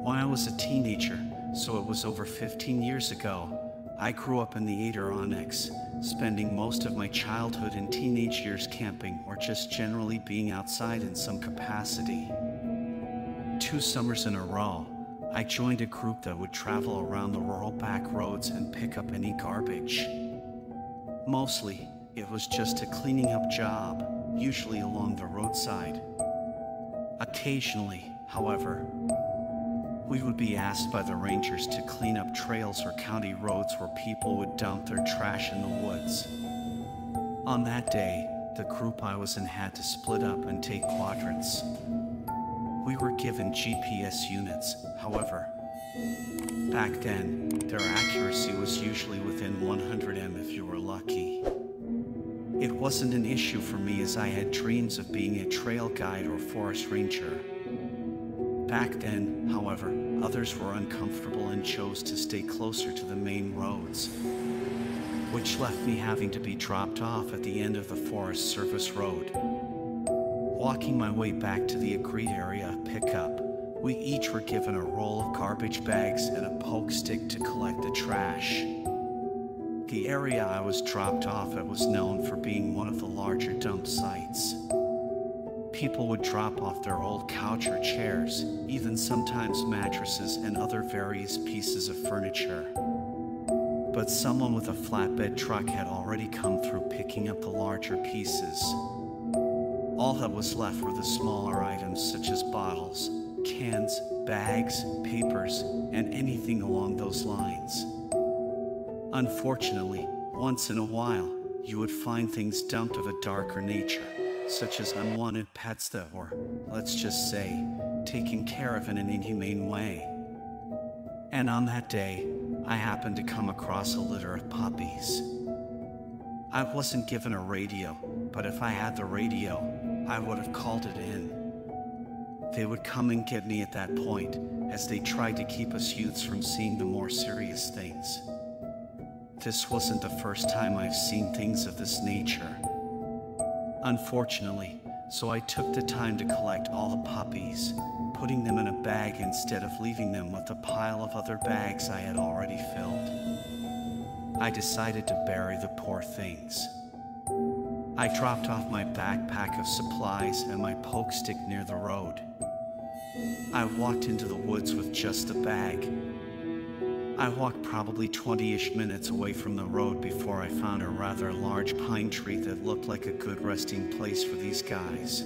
When I was a teenager, so it was over 15 years ago, I grew up in the Adirondacks, spending most of my childhood and teenage years camping or just generally being outside in some capacity. 2 summers in a row, I joined a group that would travel around the rural back roads and pick up any garbage. Mostly, it was just a cleaning up job, usually along the roadside. Occasionally, however, we would be asked by the rangers to clean up trails or county roads where people would dump their trash in the woods. On that day, the group I was in had to split up and take quadrants. We were given GPS units, however. Back then, their accuracy was usually within 100 m if you were lucky. It wasn't an issue for me as I had dreams of being a trail guide or forest ranger. Back then, however, others were uncomfortable and chose to stay closer to the main roads, which left me having to be dropped off at the end of the Forest Service road. Walking my way back to the agreed area pickup, we each were given a roll of garbage bags and a poke stick to collect the trash. The area I was dropped off at was known for being one of the larger dump sites. People would drop off their old couch or chairs, even sometimes mattresses and other various pieces of furniture. But someone with a flatbed truck had already come through picking up the larger pieces. All that was left were the smaller items such as bottles, cans, bags, papers, and anything along those lines. Unfortunately, once in a while, you would find things dumped of a darker nature, such as unwanted pets that were, let's just say, taken care of in an inhumane way. And on that day, I happened to come across a litter of puppies. I wasn't given a radio, but if I had the radio, I would have called it in. They would come and get me at that point, as they tried to keep us youths from seeing the more serious things. This wasn't the first time I've seen things of this nature. Unfortunately, so I took the time to collect all the puppies, putting them in a bag instead of leaving them with a pile of other bags I had already filled. I decided to bury the poor things. I dropped off my backpack of supplies and my poke stick near the road. I walked into the woods with just the bag. I walked probably 20-ish minutes away from the road before I found a rather large pine tree that looked like a good resting place for these guys.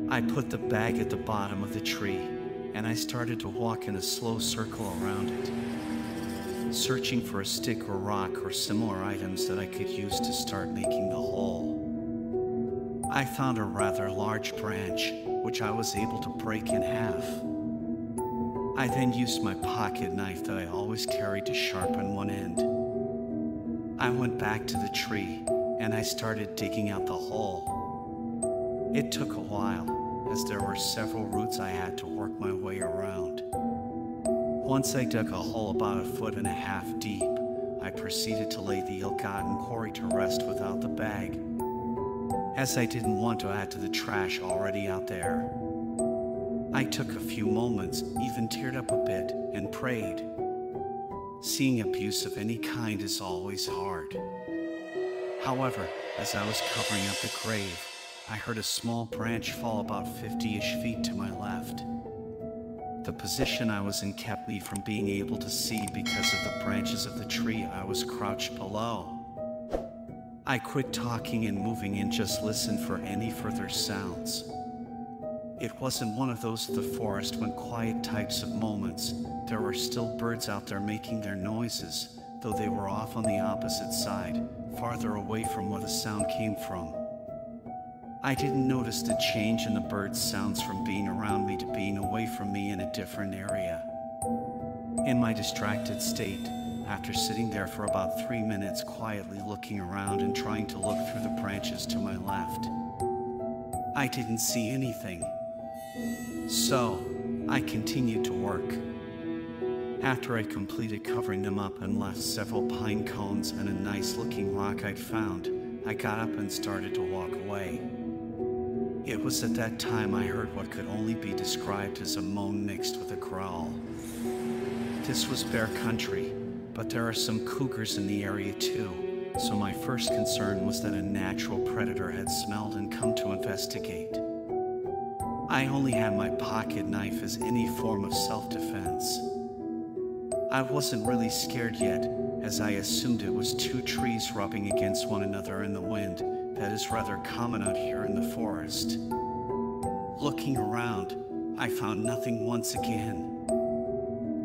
I put the bag at the bottom of the tree, and I started to walk in a slow circle around it, searching for a stick or rock or similar items that I could use to start making the hole. I found a rather large branch, which I was able to break in half. I then used my pocket knife that I always carried to sharpen one end. I went back to the tree, and I started digging out the hole. It took a while, as there were several roots I had to work my way around. Once I dug a hole about 1.5 feet deep, I proceeded to lay the ill-gotten quarry to rest without the bag, as I didn't want to add to the trash already out there. I took a few moments, even teared up a bit, and prayed. Seeing abuse of any kind is always hard. However, as I was covering up the grave, I heard a small branch fall about 50-ish feet to my left. The position I was in kept me from being able to see because of the branches of the tree I was crouched below. I quit talking and moving and just listened for any further sounds. It wasn't one of those the forest went quiet types of moments. There were still birds out there making their noises, though they were off on the opposite side, farther away from where the sound came from. I didn't notice the change in the birds' sounds from being around me to being away from me in a different area. In my distracted state, after sitting there for about 3 minutes quietly looking around and trying to look through the branches to my left, I didn't see anything. So, I continued to work. After I completed covering them up and left several pine cones and a nice looking rock I'd found, I got up and started to walk away. It was at that time I heard what could only be described as a moan mixed with a growl. This was bear country, but there are some cougars in the area too, so my first concern was that a natural predator had smelled and come to investigate. I only had my pocket knife as any form of self-defense. I wasn't really scared yet, as I assumed it was two trees rubbing against one another in the wind that is rather common out here in the forest. Looking around, I found nothing once again.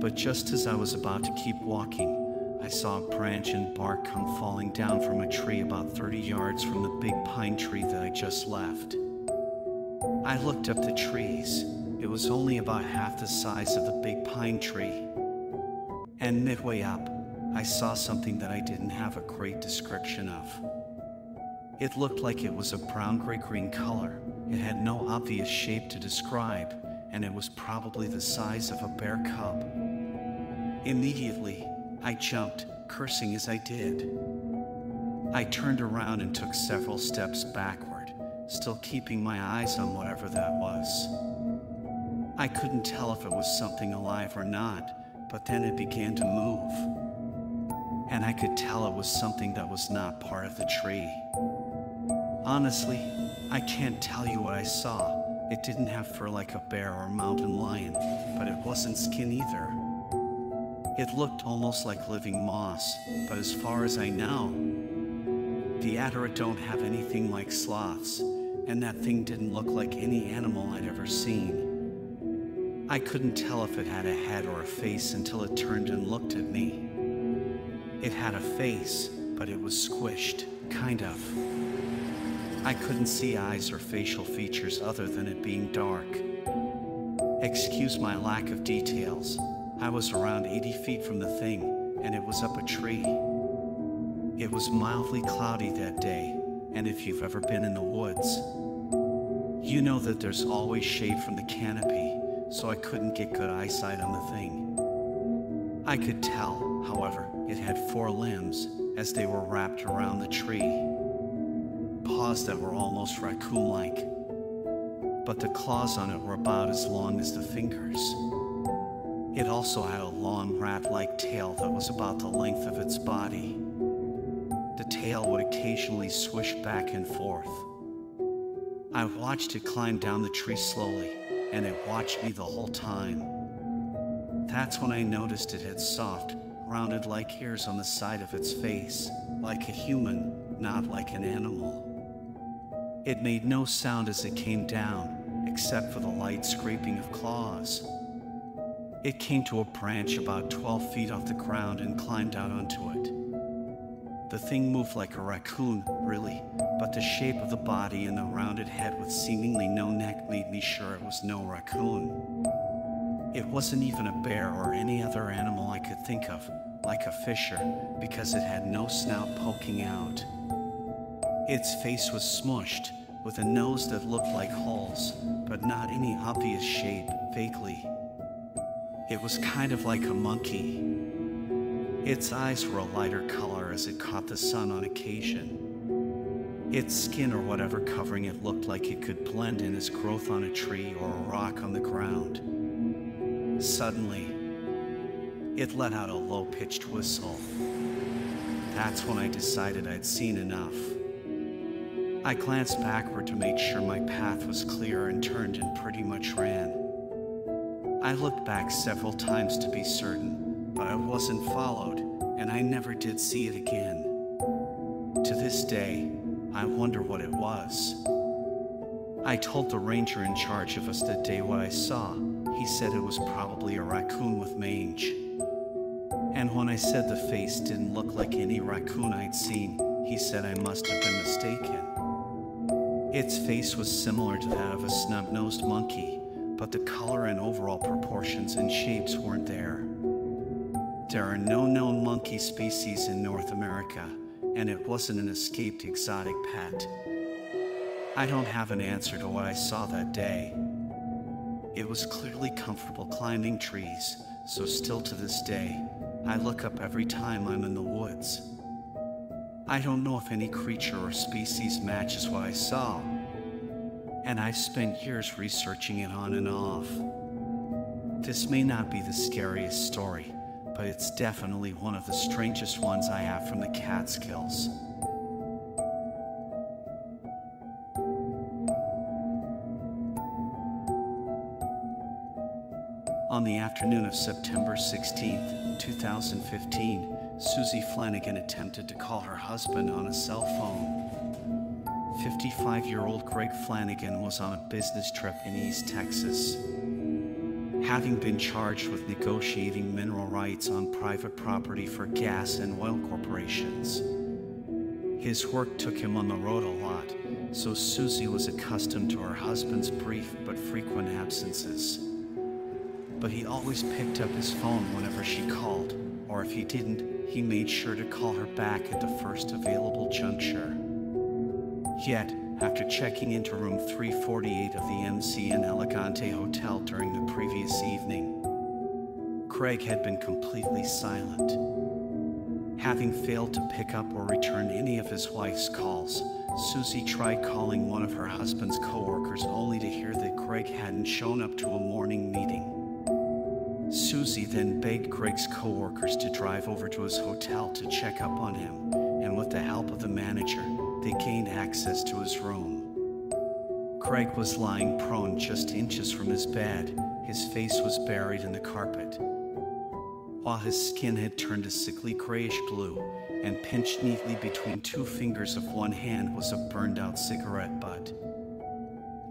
But just as I was about to keep walking, I saw a branch and bark come falling down from a tree about 30 yards from the big pine tree that I just left. I looked up the trees. It was only about half the size of the big pine tree. And midway up, I saw something that I didn't have a great description of. It looked like it was a brown gray-green color. It had no obvious shape to describe, and it was probably the size of a bear cub. Immediately, I jumped, cursing as I did. I turned around and took several steps backward, still keeping my eyes on whatever that was. I couldn't tell if it was something alive or not, but then it began to move. And I could tell it was something that was not part of the tree. Honestly, I can't tell you what I saw. It didn't have fur like a bear or mountain lion, but it wasn't skin either. It looked almost like living moss, but as far as I know, the Attara don't have anything like sloths, and that thing didn't look like any animal I'd ever seen. I couldn't tell if it had a head or a face until it turned and looked at me. It had a face, but it was squished, kind of. I couldn't see eyes or facial features other than it being dark. Excuse my lack of details. I was around 80 feet from the thing, and it was up a tree. It was mildly cloudy that day, and if you've ever been in the woods, you know that there's always shade from the canopy, so I couldn't get good eyesight on the thing. I could tell, however, it had 4 limbs, as they were wrapped around the tree. Paws that were almost raccoon-like, but the claws on it were about as long as the fingers. It also had a long rat-like tail that was about the length of its body. The tail would occasionally swish back and forth. I watched it climb down the tree slowly, and it watched me the whole time. That's when I noticed it had soft, rounded-like hairs on the side of its face, like a human, not like an animal. It made no sound as it came down, except for the light scraping of claws. It came to a branch about 12 feet off the ground and climbed out onto it. The thing moved like a raccoon, really, but the shape of the body and the rounded head with seemingly no neck made me sure it was no raccoon. It wasn't even a bear or any other animal I could think of, like a fisher, because it had no snout poking out. Its face was smushed, with a nose that looked like holes, but not any obvious shape, vaguely. It was kind of like a monkey. Its eyes were a lighter color as it caught the sun on occasion. Its skin or whatever covering it looked like it could blend in as growth on a tree or a rock on the ground. Suddenly, it let out a low-pitched whistle. That's when I decided I'd seen enough. I glanced backward to make sure my path was clear and turned and pretty much ran. I looked back several times to be certain, but I wasn't followed, and I never did see it again. To this day, I wonder what it was. I told the ranger in charge of us that day what I saw. He said it was probably a raccoon with mange. And when I said the face didn't look like any raccoon I'd seen, he said I must have been mistaken. Its face was similar to that of a snub-nosed monkey, but the color and overall proportions and shapes weren't there. There are no known monkey species in North America, and it wasn't an escaped exotic pet. I don't have an answer to what I saw that day. It was clearly comfortable climbing trees, so still to this day, I look up every time I'm in the woods. I don't know if any creature or species matches what I saw, and I've spent years researching it on and off. This may not be the scariest story, but it's definitely one of the strangest ones I have from the Catskills. On the afternoon of September 16th, 2015, Susie Flanagan attempted to call her husband on a cell phone. 55-year-old Greg Flanagan was on a business trip in East Texas. Having been charged with negotiating mineral rights on private property for gas and oil corporations. His work took him on the road a lot, so Susie was accustomed to her husband's brief but frequent absences. But he always picked up his phone whenever she called, or if he didn't, he made sure to call her back at the first available juncture. Yet, after checking into room 348 of the MC and Elegante Hotel during the previous evening, Craig had been completely silent. Having failed to pick up or return any of his wife's calls, Susie tried calling one of her husband's coworkers only to hear that Craig hadn't shown up to a morning meeting. Susie then begged Craig's coworkers to drive over to his hotel to check up on him, and with the help of the manager, they gained access to his room. Craig was lying prone just inches from his bed. His face was buried in the carpet, while his skin had turned a sickly grayish blue, and pinched neatly between two fingers of one hand was a burned-out cigarette butt.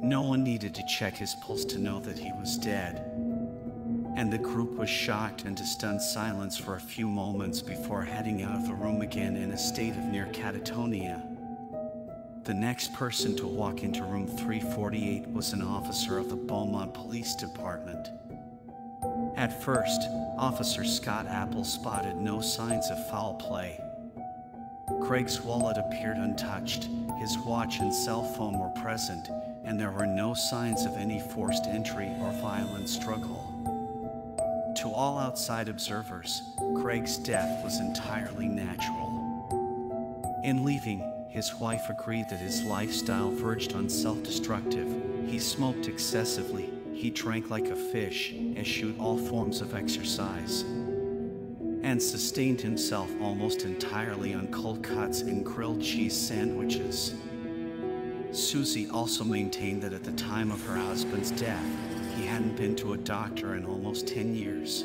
No one needed to check his pulse to know that he was dead, and the group was shocked into stunned silence for a few moments before heading out of the room again in a state of near catatonia. The next person to walk into room 348 was an officer of the Beaumont Police Department. At first, Officer Scott Apple spotted no signs of foul play. Craig's wallet appeared untouched, his watch and cell phone were present, and there were no signs of any forced entry or violent struggle. To all outside observers, Craig's death was entirely natural. In leaving, his wife agreed that his lifestyle verged on self-destructive. He smoked excessively, he drank like a fish, eschewed all forms of exercise, and sustained himself almost entirely on cold cuts and grilled cheese sandwiches. Susie also maintained that at the time of her husband's death, he hadn't been to a doctor in almost 10 years.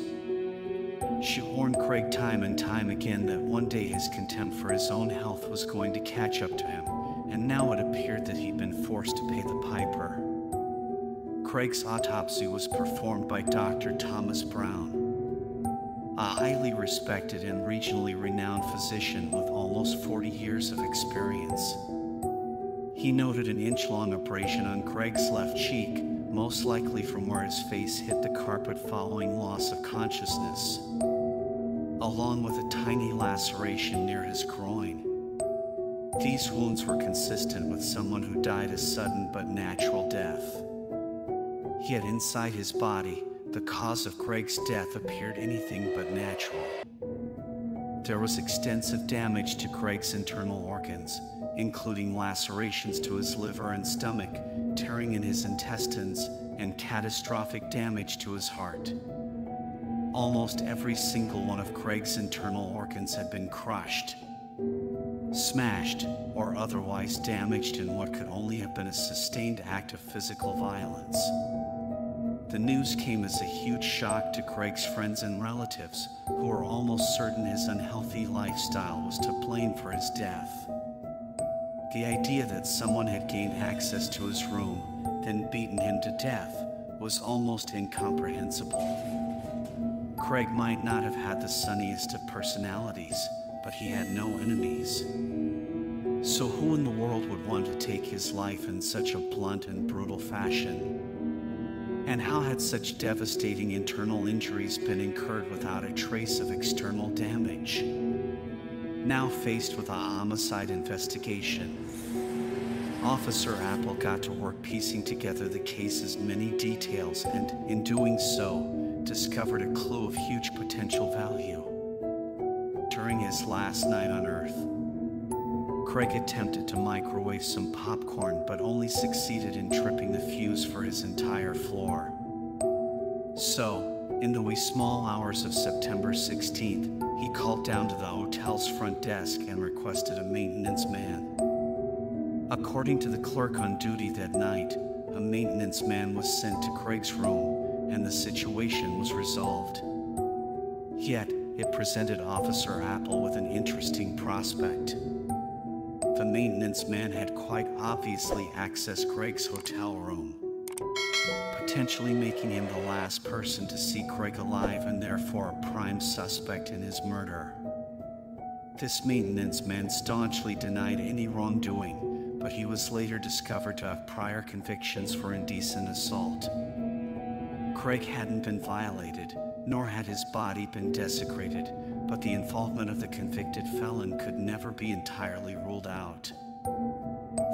She warned Craig time and time again that one day his contempt for his own health was going to catch up to him, and now it appeared that he'd been forced to pay the piper. Craig's autopsy was performed by Dr. Thomas Brown, a highly respected and regionally renowned physician with almost 40 years of experience. He noted an inch-long abrasion on Craig's left cheek, most likely from where his face hit the carpet following loss of consciousness, along with a tiny laceration near his groin. These wounds were consistent with someone who died a sudden but natural death. Yet inside his body, the cause of Craig's death appeared anything but natural. There was extensive damage to Craig's internal organs, including lacerations to his liver and stomach, tearing in his intestines, and catastrophic damage to his heart. Almost every single one of Craig's internal organs had been crushed, smashed, or otherwise damaged in what could only have been a sustained act of physical violence. The news came as a huge shock to Craig's friends and relatives, who were almost certain his unhealthy lifestyle was to blame for his death. The idea that someone had gained access to his room, then beaten him to death, was almost incomprehensible. Craig might not have had the sunniest of personalities, but he had no enemies. So who in the world would want to take his life in such a blunt and brutal fashion? And how had such devastating internal injuries been incurred without a trace of external damage? Now faced with a homicide investigation, Officer Apple got to work piecing together the case's many details and, in doing so, discovered a clue of huge potential value. During his last night on Earth, Craig attempted to microwave some popcorn, but only succeeded in tripping the fuse for his entire floor. So, in the wee small hours of September 16th, he called down to the hotel's front desk and requested a maintenance man. According to the clerk on duty that night, a maintenance man was sent to Craig's room, and the situation was resolved. Yet, it presented Officer Apple with an interesting prospect. The maintenance man had quite obviously accessed Craig's hotel room, potentially making him the last person to see Craig alive and therefore a prime suspect in his murder. This maintenance man staunchly denied any wrongdoing, but he was later discovered to have prior convictions for indecent assault. Craig hadn't been violated, nor had his body been desecrated, but the involvement of the convicted felon could never be entirely ruled out.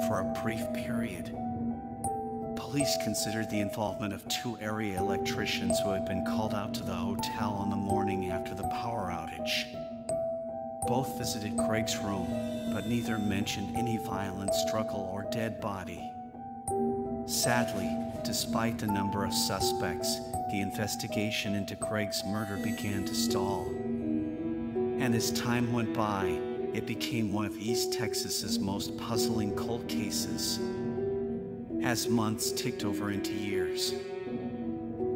For a brief period, police considered the involvement of two area electricians who had been called out to the hotel on the morning after the power outage. Both visited Craig's room, but neither mentioned any violent struggle or dead body. Sadly, despite the number of suspects, the investigation into Craig's murder began to stall. And as time went by, it became one of East Texas's most puzzling cold cases. As months ticked over into years,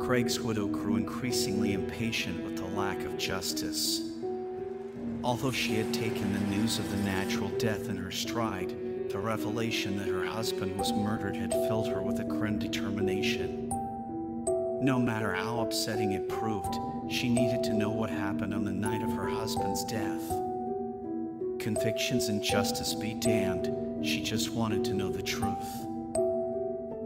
Craig's widow grew increasingly impatient with the lack of justice. Although she had taken the news of the natural death in her stride, the revelation that her husband was murdered had filled her with a grim determination. No matter how upsetting it proved, she needed to know what happened on the night of her husband's death. Convictions and justice be damned, she just wanted to know the truth.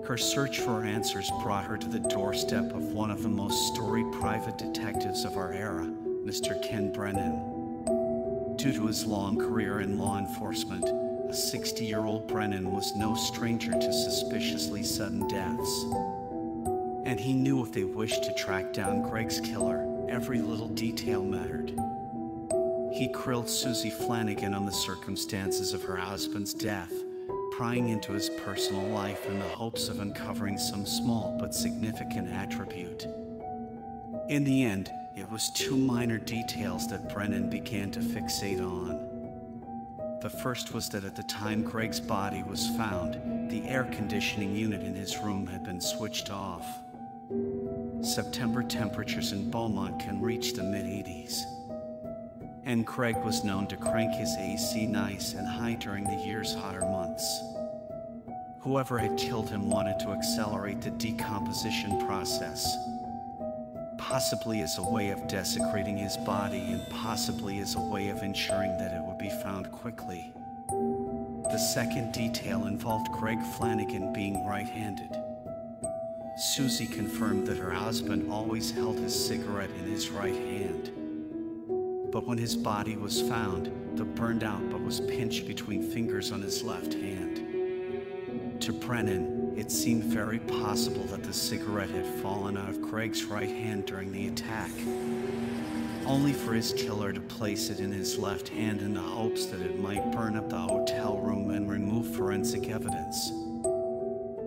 Her search for answers brought her to the doorstep of one of the most storied private detectives of our era, Mr. Ken Brennan. Due to his long career in law enforcement, a 60-year-old Brennan was no stranger to suspiciously sudden deaths. And he knew if they wished to track down Craig's killer, every little detail mattered. He grilled Susie Flanagan on the circumstances of her husband's death, prying into his personal life in the hopes of uncovering some small but significant attribute. In the end, it was two minor details that Brennan began to fixate on. The first was that at the time Craig's body was found, the air conditioning unit in his room had been switched off. September temperatures in Beaumont can reach the mid-80s. And Craig was known to crank his AC nice and high during the year's hotter months. Whoever had killed him wanted to accelerate the decomposition process, possibly as a way of desecrating his body and possibly as a way of ensuring that it would be found quickly. The second detail involved Craig Flanagan being right-handed. Susie confirmed that her husband always held his cigarette in his right hand. But when his body was found, the burned out but was pinched between fingers on his left hand. To Brennan, it seemed very possible that the cigarette had fallen out of Craig's right hand during the attack, only for his killer to place it in his left hand in the hopes that it might burn up the hotel room and remove forensic evidence.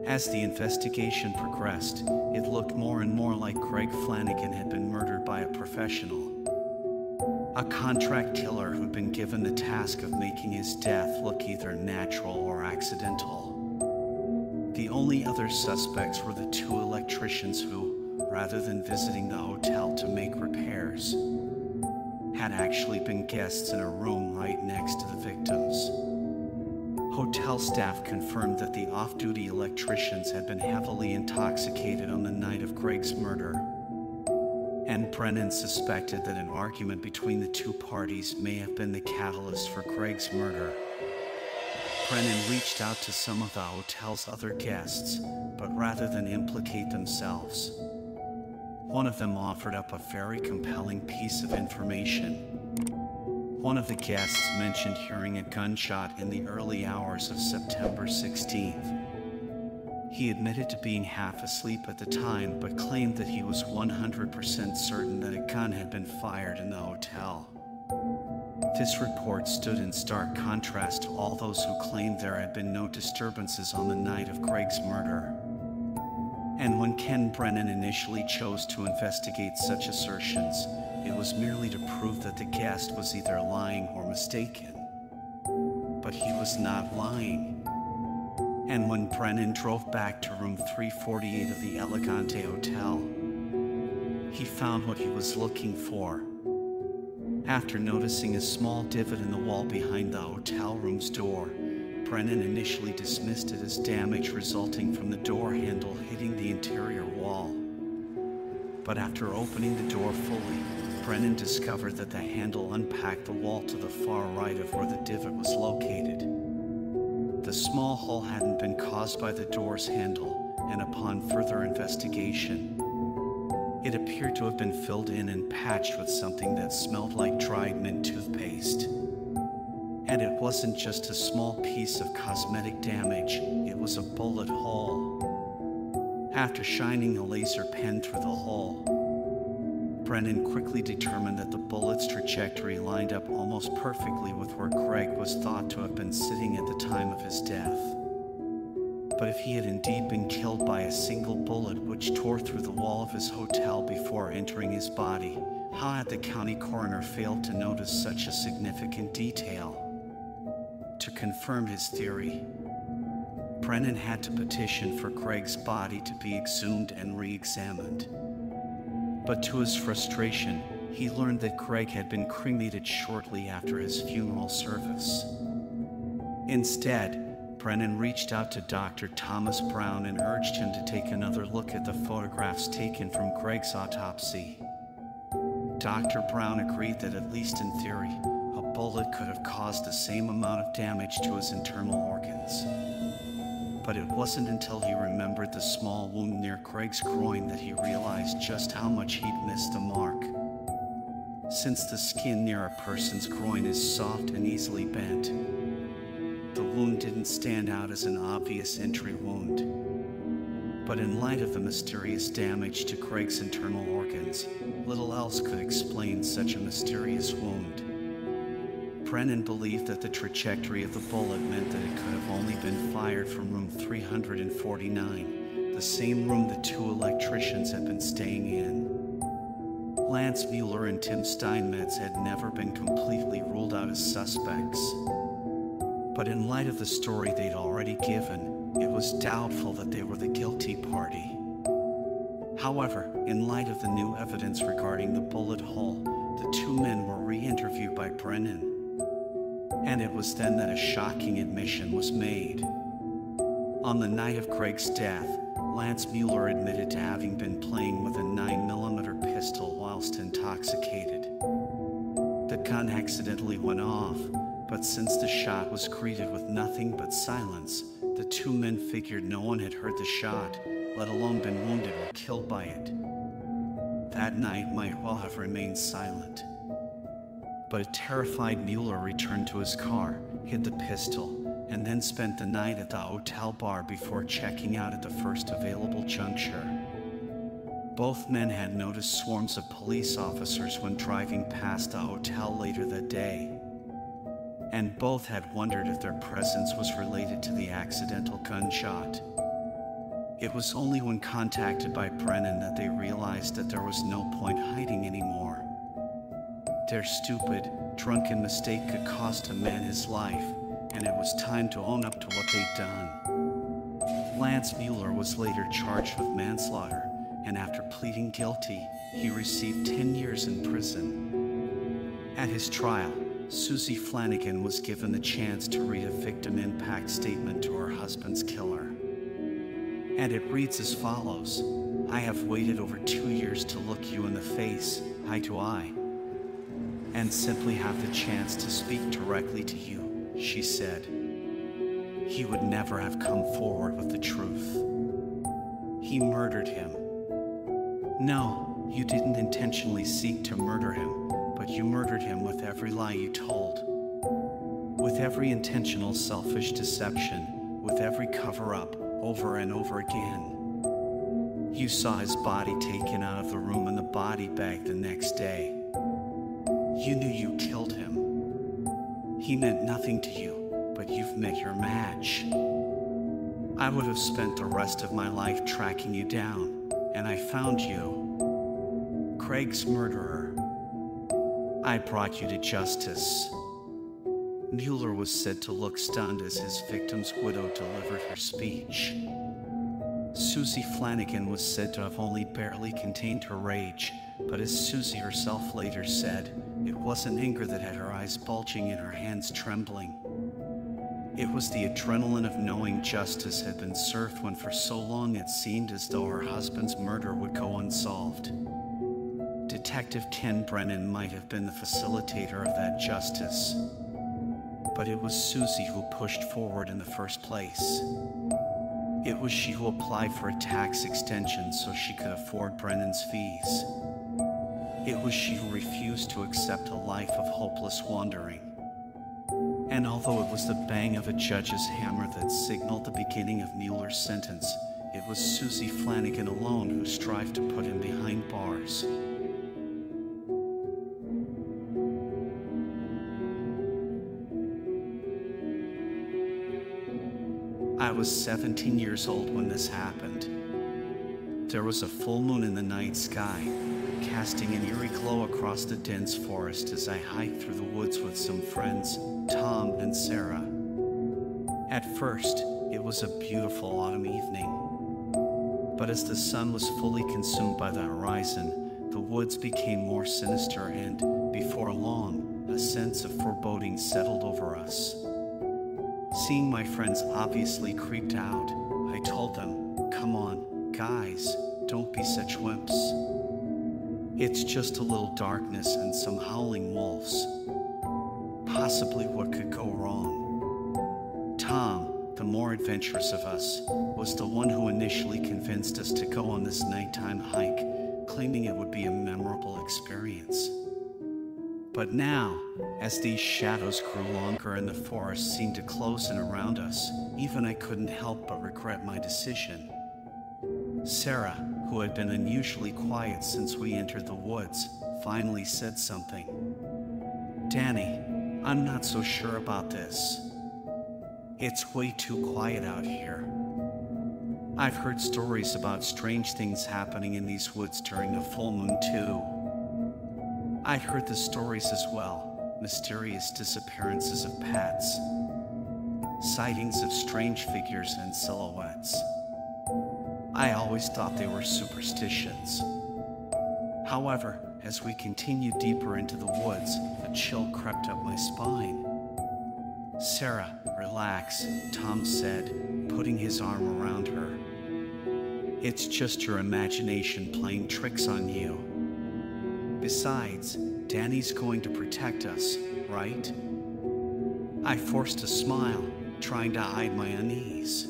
As the investigation progressed, it looked more and more like Craig Flanagan had been murdered by a professional. A contract killer who'd been given the task of making his death look either natural or accidental. The only other suspects were the two electricians who, rather than visiting the hotel to make repairs, had actually been guests in a room right next to the victims. Hotel staff confirmed that the off-duty electricians had been heavily intoxicated on the night of Craig's murder, and Brennan suspected that an argument between the two parties may have been the catalyst for Craig's murder. Brennan reached out to some of the hotel's other guests, but rather than implicate themselves, one of them offered up a very compelling piece of information. One of the guests mentioned hearing a gunshot in the early hours of September 16th. He admitted to being half asleep at the time, but claimed that he was 100% certain that a gun had been fired in the hotel. This report stood in stark contrast to all those who claimed there had been no disturbances on the night of Craig's murder. And when Ken Brennan initially chose to investigate such assertions, it was merely to prove that the guest was either lying or mistaken. But he was not lying. And when Brennan drove back to room 348 of the Elegante Hotel, he found what he was looking for. After noticing a small divot in the wall behind the hotel room's door, Brennan initially dismissed it as damage resulting from the door handle hitting the interior wall. But after opening the door fully, Brennan discovered that the handle unpacked the wall to the far right of where the divot was located. The small hole hadn't been caused by the door's handle, and upon further investigation, it appeared to have been filled in and patched with something that smelled like dried mint toothpaste. And it wasn't just a small piece of cosmetic damage, it was a bullet hole. After shining a laser pen through the hole, Brennan quickly determined that the bullet's trajectory lined up almost perfectly with where Craig was thought to have been sitting at the time of his death. But if he had indeed been killed by a single bullet which tore through the wall of his hotel before entering his body, how had the county coroner failed to notice such a significant detail? To confirm his theory, Brennan had to petition for Craig's body to be exhumed and re-examined. But to his frustration, he learned that Craig had been cremated shortly after his funeral service. Instead, Brennan reached out to Dr. Thomas Brown and urged him to take another look at the photographs taken from Craig's autopsy. Dr. Brown agreed that, at least in theory, a bullet could have caused the same amount of damage to his internal organs. But it wasn't until he remembered the small wound near Craig's groin that he realized just how much he'd missed the mark. Since the skin near a person's groin is soft and easily bent, the wound didn't stand out as an obvious entry wound. But in light of the mysterious damage to Craig's internal organs, little else could explain such a mysterious wound. Brennan believed that the trajectory of the bullet meant that it could have only been fired from room 349, the same room the two electricians had been staying in. Lance Mueller and Tim Steinmetz had never been completely ruled out as suspects. But in light of the story they'd already given, it was doubtful that they were the guilty party. However, in light of the new evidence regarding the bullet hole, the two men were re-interviewed by Brennan. And it was then that a shocking admission was made. On the night of Craig's death, Lance Mueller admitted to having been playing with a 9mm pistol whilst intoxicated. The gun accidentally went off, but since the shot was greeted with nothing but silence, the two men figured no one had heard the shot, let alone been wounded or killed by it. That night might well have remained silent. But a terrified Mueller returned to his car, hid the pistol, and then spent the night at the hotel bar before checking out at the first available juncture. Both men had noticed swarms of police officers when driving past the hotel later that day, and both had wondered if their presence was related to the accidental gunshot. It was only when contacted by Brennan that they realized that there was no point hiding anymore. Their stupid, drunken mistake could cost a man his life, and it was time to own up to what they'd done. Lance Mueller was later charged with manslaughter, and after pleading guilty, he received 10 years in prison. At his trial, Susie Flanagan was given the chance to read a victim impact statement to her husband's killer. And it reads as follows: "I have waited over 2 years to look you in the face, eye to eye, and simply have the chance to speak directly to you," she said. He would never have come forward with the truth. He murdered him. No, you didn't intentionally seek to murder him, but you murdered him with every lie you told, with every intentional selfish deception, with every cover-up, over and over again. You saw his body taken out of the room in the body bag the next day. You knew you killed him. He meant nothing to you, but you've met your match. I would have spent the rest of my life tracking you down, and I found you. Craig's murderer. I brought you to justice. Mueller was said to look stunned as his victim's widow delivered her speech. Susie Flanagan was said to have only barely contained her rage, but as Susie herself later said, it wasn't anger that had her eyes bulging and her hands trembling. It was the adrenaline of knowing justice had been served when for so long it seemed as though her husband's murder would go unsolved. Detective Ken Brennan might have been the facilitator of that justice, but it was Susie who pushed forward in the first place. It was she who applied for a tax extension so she could afford Brennan's fees. It was she who refused to accept a life of hopeless wandering. And although it was the bang of a judge's hammer that signaled the beginning of Mueller's sentence, it was Susie Flanagan alone who strived to put him behind bars. I was 17 years old when this happened. There was a full moon in the night sky, casting an eerie glow across the dense forest as I hiked through the woods with some friends, Tom and Sarah. At first, it was a beautiful autumn evening. But as the sun was fully consumed by the horizon, the woods became more sinister and, before long, a sense of foreboding settled over us. Seeing my friends obviously creeped out, I told them, "Come on, guys, don't be such wimps. It's just a little darkness and some howling wolves. Possibly what could go wrong?" Tom, the more adventurous of us, was the one who initially convinced us to go on this nighttime hike, claiming it would be a memorable experience. But now, as these shadows grew longer and the forest seemed to close in around us, even I couldn't help but regret my decision. Sarah, who had been unusually quiet since we entered the woods, finally said something. "Danny, I'm not so sure about this. It's way too quiet out here. I've heard stories about strange things happening in these woods during a full moon too. I'd heard the stories as well, mysterious disappearances of pets, sightings of strange figures and silhouettes. I always thought they were superstitions. However, as we continued deeper into the woods, a chill crept up my spine. Sarah, relax, Tom said, putting his arm around her. It's just your imagination playing tricks on you. Besides, Danny's going to protect us, right? I forced a smile, trying to hide my unease.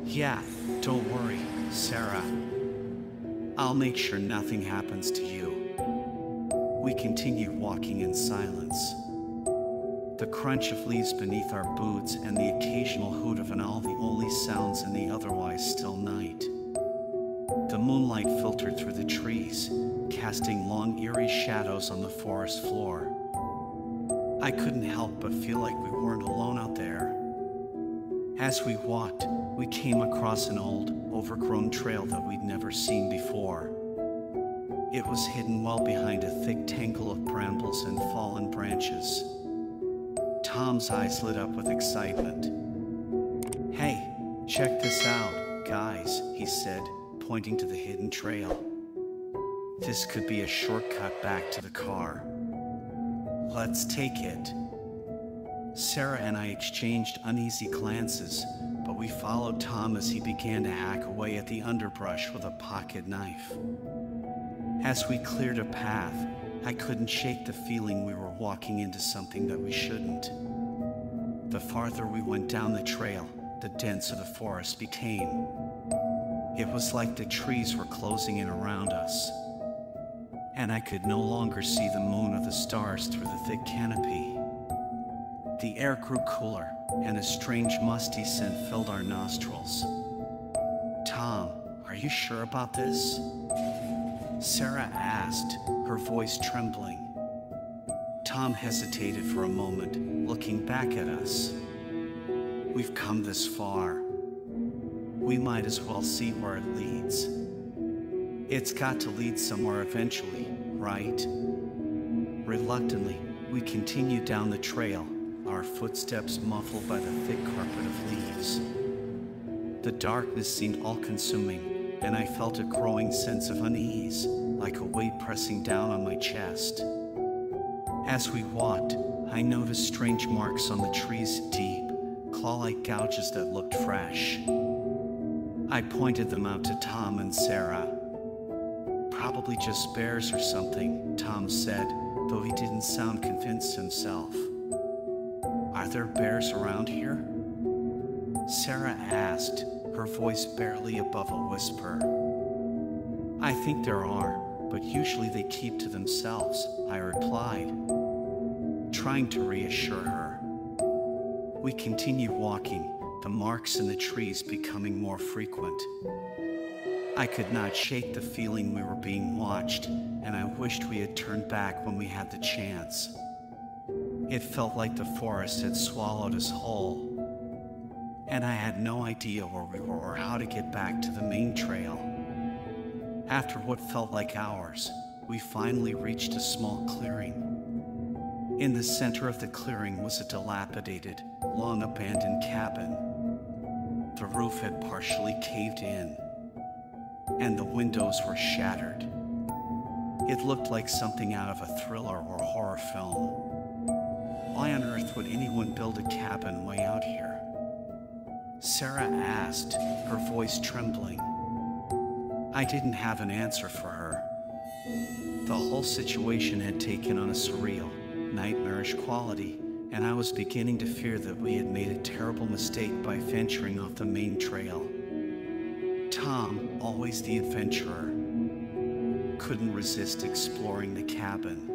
Yeah, don't worry, Sarah. I'll make sure nothing happens to you. We continued walking in silence. The crunch of leaves beneath our boots and the occasional hoot of an owl the only sounds in the otherwise still night. The moonlight filtered through the trees, casting long, eerie shadows on the forest floor. I couldn't help but feel like we weren't alone out there. As we walked, we came across an old, overgrown trail that we'd never seen before. It was hidden well behind a thick tangle of brambles and fallen branches. Tom's eyes lit up with excitement. "Hey, check this out, guys," he said, pointing to the hidden trail. "This could be a shortcut back to the car. Let's take it." Sarah and I exchanged uneasy glances, but we followed Tom as he began to hack away at the underbrush with a pocket knife. As we cleared a path, I couldn't shake the feeling we were walking into something that we shouldn't. The farther we went down the trail, the denser the forest became. It was like the trees were closing in around us, and I could no longer see the moon or the stars through the thick canopy. The air grew cooler, and a strange musty scent filled our nostrils. "Tom, are you sure about this?" Sarah asked, her voice trembling. Tom hesitated for a moment, looking back at us. We've come this far. We might as well see where it leads. It's got to lead somewhere eventually, right? Reluctantly, we continued down the trail, our footsteps muffled by the thick carpet of leaves. The darkness seemed all-consuming, and I felt a growing sense of unease, like a weight pressing down on my chest. As we walked, I noticed strange marks on the tree's deep, claw-like gouges that looked fresh. I pointed them out to Tom and Sarah. "Probably just bears or something," Tom said, though he didn't sound convinced himself. "Are there bears around here?" Sarah asked, her voice barely above a whisper. "I think there are, but usually they keep to themselves," I replied, trying to reassure her. We continued walking, the marks in the trees becoming more frequent. I could not shake the feeling we were being watched, and I wished we had turned back when we had the chance. It felt like the forest had swallowed us whole, and I had no idea where we were or how to get back to the main trail. After what felt like hours, we finally reached a small clearing. In the center of the clearing was a dilapidated, long-abandoned cabin. The roof had partially caved in, and the windows were shattered. It looked like something out of a thriller or horror film. Why on earth would anyone build a cabin way out here? Sarah asked, her voice trembling. I didn't have an answer for her. The whole situation had taken on a surreal, nightmarish quality, and I was beginning to fear that we had made a terrible mistake by venturing off the main trail. Tom, always the adventurer, couldn't resist exploring the cabin.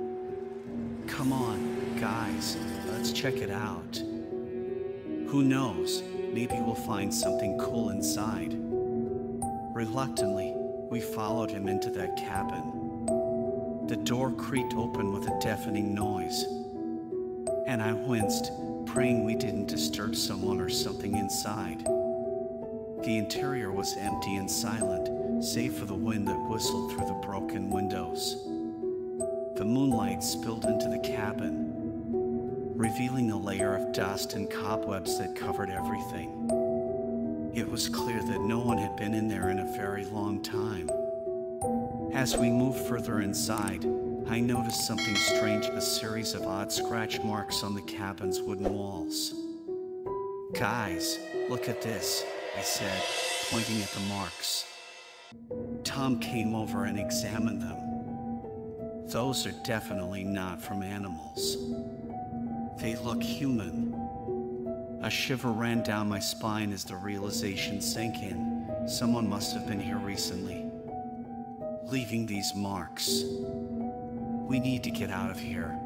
"Come on, guys, let's check it out. Who knows, maybe we'll find something cool inside." Reluctantly, we followed him into that cabin. The door creaked open with a deafening noise, and I winced, praying we didn't disturb someone or something inside. The interior was empty and silent, save for the wind that whistled through the broken windows. The moonlight spilled into the cabin, revealing a layer of dust and cobwebs that covered everything. It was clear that no one had been in there in a very long time. As we moved further inside, I noticed something strange, a series of odd scratch marks on the cabin's wooden walls. "Guys, look at this," I said, pointing at the marks. Tom came over and examined them. "Those are definitely not from animals. They look human." A shiver ran down my spine as the realization sank in. Someone must have been here recently, leaving these marks. We need to get out of here.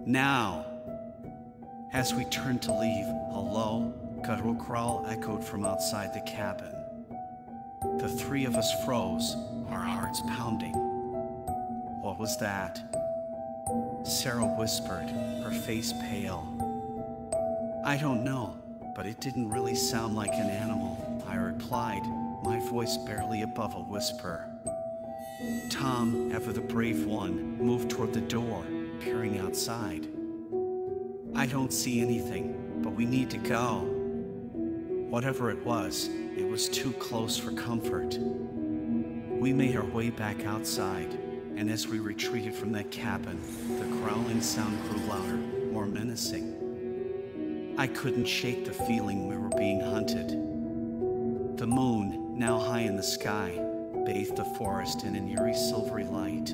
Now! As we turned to leave, a low, guttural growl echoed from outside the cabin. The three of us froze, our hearts pounding. "What was that?" Sarah whispered, her face pale. "I don't know, but it didn't really sound like an animal," I replied, my voice barely above a whisper. Tom, ever the brave one, moved toward the door, peering outside. "I don't see anything, but we need to go." Whatever it was too close for comfort. We made our way back outside, and as we retreated from that cabin, the growling sound grew louder, more menacing. I couldn't shake the feeling we were being hunted. The moon, now high in the sky, bathed the forest in an eerie silvery light.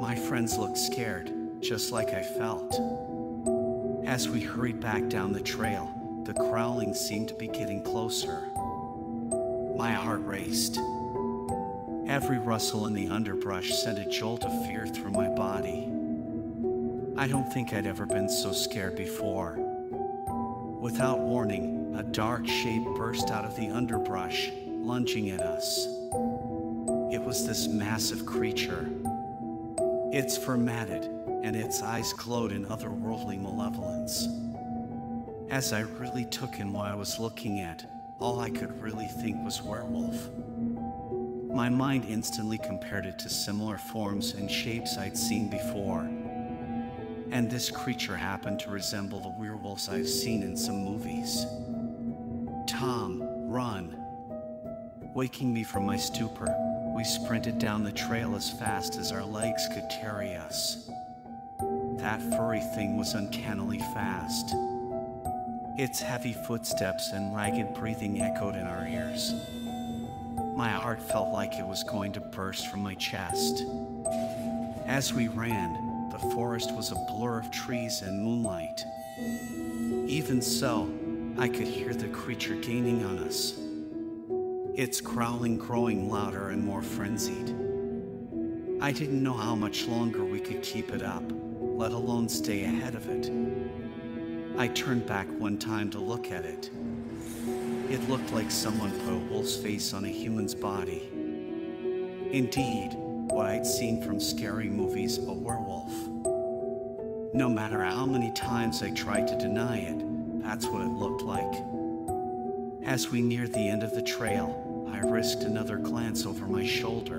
My friends looked scared, just like I felt. As we hurried back down the trail, the growling seemed to be getting closer. My heart raced. Every rustle in the underbrush sent a jolt of fear through my body. I don't think I'd ever been so scared before. Without warning, a dark shape burst out of the underbrush, lunging at us. It was this massive creature. It's formatted, and its eyes glowed in otherworldly malevolence. As I really took in what I was looking at, all I could really think was werewolf. My mind instantly compared it to similar forms and shapes I'd seen before. And this creature happened to resemble the werewolves I've seen in some movies. "Tom, run!" Waking me from my stupor, we sprinted down the trail as fast as our legs could carry us. That furry thing was uncannily fast. Its heavy footsteps and ragged breathing echoed in our ears. My heart felt like it was going to burst from my chest. As we ran, the forest was a blur of trees and moonlight. Even so, I could hear the creature gaining on us, its growling growing louder and more frenzied. I didn't know how much longer we could keep it up, let alone stay ahead of it. I turned back one time to look at it. It looked like someone put a wolf's face on a human's body. Indeed, what I'd seen from scary movies, a werewolf. No matter how many times I tried to deny it, that's what it looked like. As we neared the end of the trail, I risked another glance over my shoulder.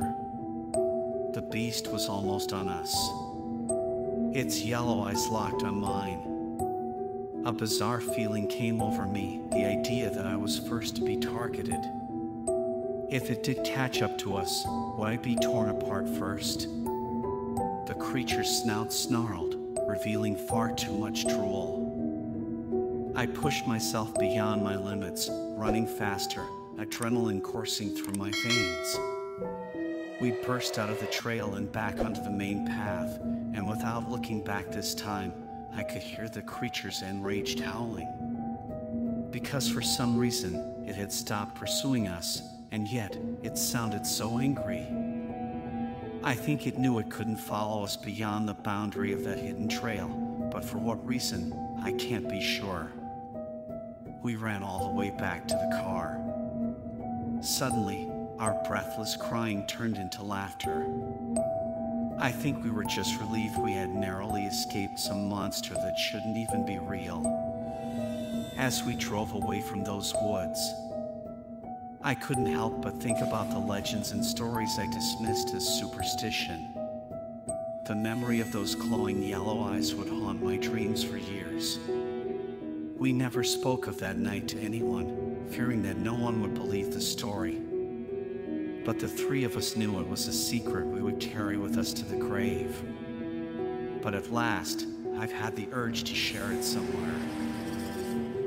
The beast was almost on us. Its yellow eyes locked on mine. A bizarre feeling came over me, the idea that I was first to be targeted. If it did catch up to us, would I be torn apart first? The creature's snout snarled, revealing far too much drool. I pushed myself beyond my limits, running faster, adrenaline coursing through my veins. We burst out of the trail and back onto the main path, and without looking back this time, I could hear the creature's enraged howling. Because for some reason, it had stopped pursuing us, and yet it sounded so angry. I think it knew it couldn't follow us beyond the boundary of that hidden trail, but for what reason, I can't be sure. We ran all the way back to the car. Suddenly, our breathless crying turned into laughter. I think we were just relieved we had narrowly escaped some monster that shouldn't even be real. As we drove away from those woods, I couldn't help but think about the legends and stories I dismissed as superstition. The memory of those glowing yellow eyes would haunt my dreams for years. We never spoke of that night to anyone, fearing that no one would believe the story. But the three of us knew it was a secret we would carry with us to the grave. But at last, I've had the urge to share it somewhere.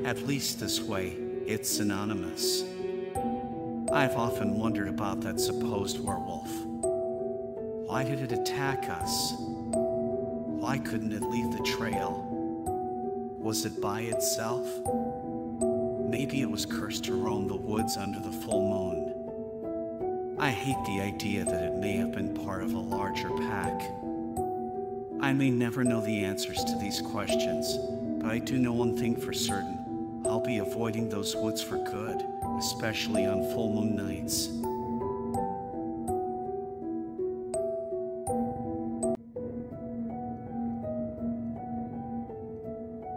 At least this way, it's synonymous. I've often wondered about that supposed werewolf. Why did it attack us? Why couldn't it leave the trail? Was it by itself? Maybe it was cursed to roam the woods under the full moon. I hate the idea that it may have been part of a larger pack. I may never know the answers to these questions, but I do know one thing for certain. I'll be avoiding those woods for good, especially on full moon nights.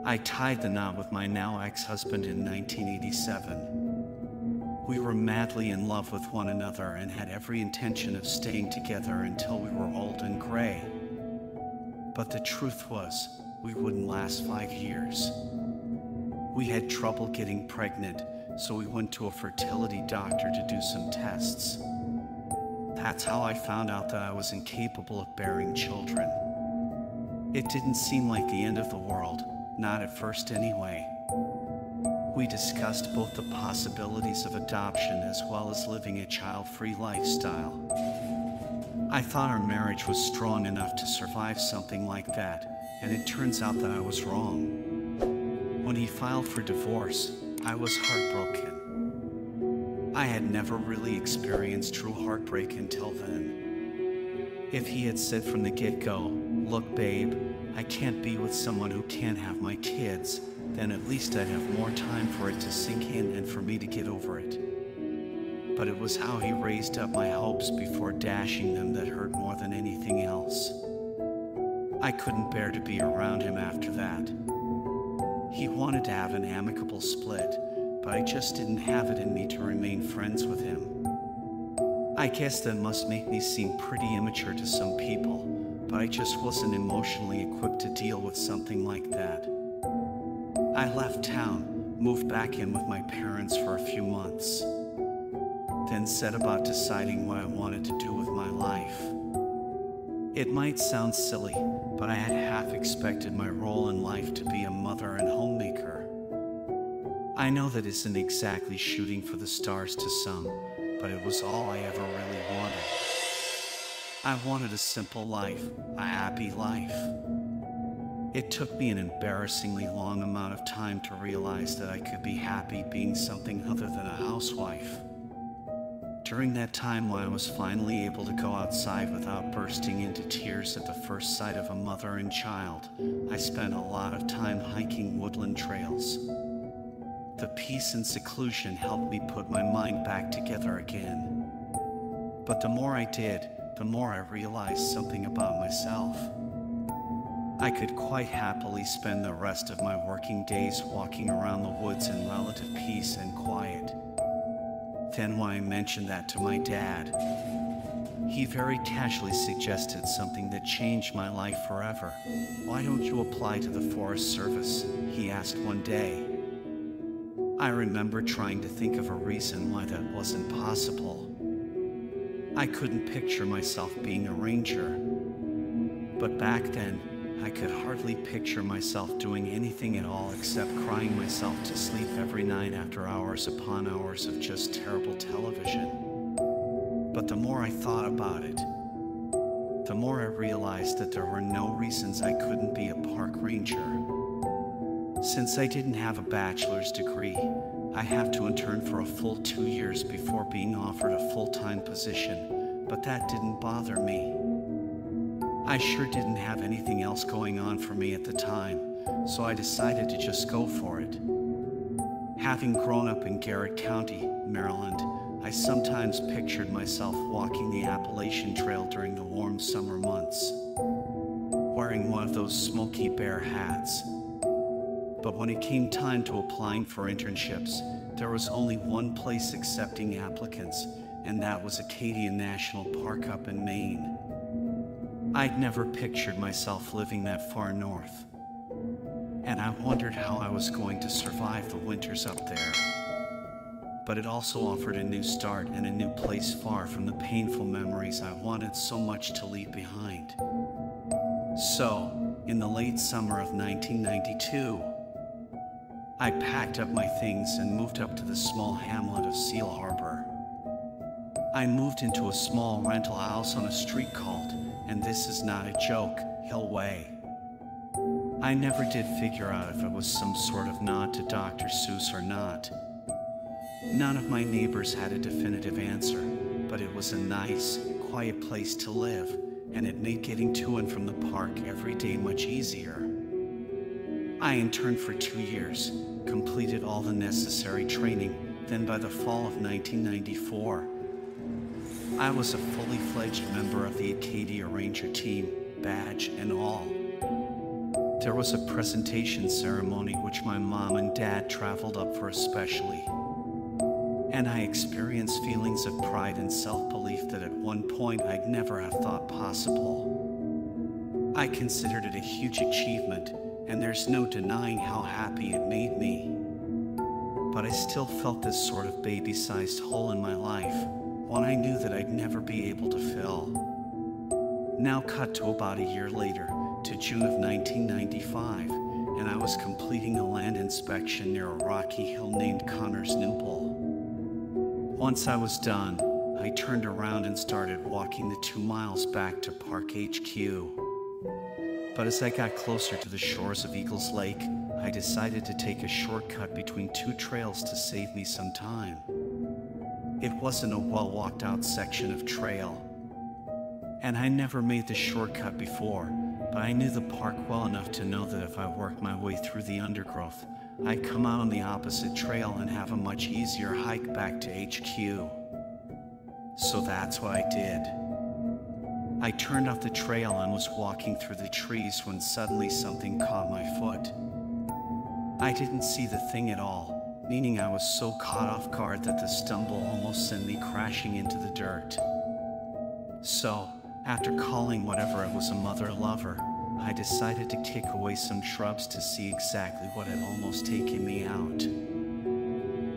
I tied the knot with my now ex-husband in 1987. We were madly in love with one another and had every intention of staying together until we were old and gray. But the truth was, we wouldn't last 5 years. We had trouble getting pregnant, so we went to a fertility doctor to do some tests. That's how I found out that I was incapable of bearing children. It didn't seem like the end of the world, not at first anyway. We discussed both the possibilities of adoption as well as living a child-free lifestyle. I thought our marriage was strong enough to survive something like that, and it turns out that I was wrong. When he filed for divorce, I was heartbroken. I had never really experienced true heartbreak until then. If he had said from the get-go, "Look, babe, I can't be with someone who can't have my kids," then at least I'd have more time for it to sink in and for me to get over it. But it was how he raised up my hopes before dashing them that hurt more than anything else. I couldn't bear to be around him after that. He wanted to have an amicable split, but I just didn't have it in me to remain friends with him. I guess that must make me seem pretty immature to some people, but I just wasn't emotionally equipped to deal with something like that. I left town, moved back in with my parents for a few months, then set about deciding what I wanted to do with my life. It might sound silly, but I had half expected my role in life to be a mother and homemaker. I know that isn't exactly shooting for the stars to some, but it was all I ever really wanted. I wanted a simple life, a happy life. It took me an embarrassingly long amount of time to realize that I could be happy being something other than a housewife. During that time when I was finally able to go outside without bursting into tears at the first sight of a mother and child, I spent a lot of time hiking woodland trails. The peace and seclusion helped me put my mind back together again. But the more I did, the more I realized something about myself. I could quite happily spend the rest of my working days walking around the woods in relative peace and quiet. Then when I mentioned that to my dad, he very casually suggested something that changed my life forever. "Why don't you apply to the Forest Service?" he asked one day. I remember trying to think of a reason why that wasn't possible. I couldn't picture myself being a ranger. But back then, I could hardly picture myself doing anything at all except crying myself to sleep every night after hours upon hours of just terrible television. But the more I thought about it, the more I realized that there were no reasons I couldn't be a park ranger. Since I didn't have a bachelor's degree, I have to intern for a full 2 years before being offered a full-time position, but that didn't bother me. I sure didn't have anything else going on for me at the time, so I decided to just go for it. Having grown up in Garrett County, Maryland, I sometimes pictured myself walking the Appalachian Trail during the warm summer months, wearing one of those Smokey Bear hats. But when it came time to applying for internships, there was only one place accepting applicants, and that was Acadia National Park up in Maine. I'd never pictured myself living that far north, and I wondered how I was going to survive the winters up there. But it also offered a new start and a new place far from the painful memories I wanted so much to leave behind. So, in the late summer of 1992, I packed up my things and moved up to the small hamlet of Seal Harbor. I moved into a small rental house on a street called, and this is not a joke, Hill Way. I never did figure out if it was some sort of nod to Dr. Seuss or not. None of my neighbors had a definitive answer, but it was a nice, quiet place to live, and it made getting to and from the park every day much easier. I interned for 2 years, completed all the necessary training, then by the fall of 1994, I was a fully fledged member of the Acadia Ranger team, badge and all. There was a presentation ceremony which my mom and dad traveled up for especially, and I experienced feelings of pride and self-belief that at one point I'd never have thought possible. I considered it a huge achievement, and there's no denying how happy it made me. But I still felt this sort of baby-sized hole in my life, one I knew that I'd never be able to fill. Now cut to about a year later, to June of 1995, and I was completing a land inspection near a rocky hill named Connors Newport. Once I was done, I turned around and started walking the 2 miles back to Park HQ. But as I got closer to the shores of Eagles Lake, I decided to take a shortcut between 2 trails to save me some time. It wasn't a well-walked out section of trail, and I never made the shortcut before, but I knew the park well enough to know that if I worked my way through the undergrowth, I'd come out on the opposite trail and have a much easier hike back to HQ. So that's what I did. I turned off the trail and was walking through the trees when suddenly something caught my foot. I didn't see the thing at all, meaning I was so caught off guard that the stumble almost sent me crashing into the dirt. So, after calling whatever it was a mother lover, I decided to kick away some shrubs to see exactly what had almost taken me out.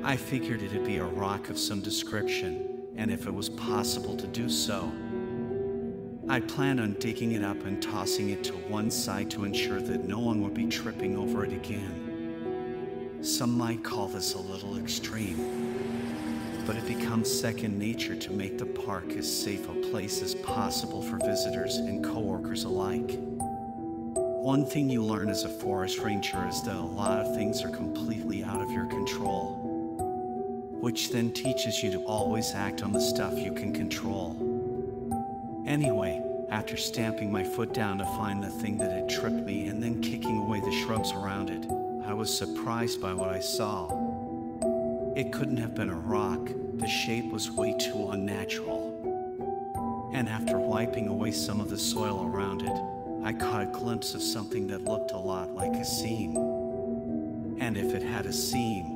I figured it'd be a rock of some description, and if it was possible to do so, I planned on digging it up and tossing it to one side to ensure that no one would be tripping over it again. Some might call this a little extreme, but it becomes second nature to make the park as safe a place as possible for visitors and coworkers alike. One thing you learn as a forest ranger is that a lot of things are completely out of your control, which then teaches you to always act on the stuff you can control. Anyway, after stamping my foot down to find the thing that had tripped me and then kicking away the shrubs around it, I was surprised by what I saw. It couldn't have been a rock. The shape was way too unnatural. And after wiping away some of the soil around it, I caught a glimpse of something that looked a lot like a seam. And if it had a seam,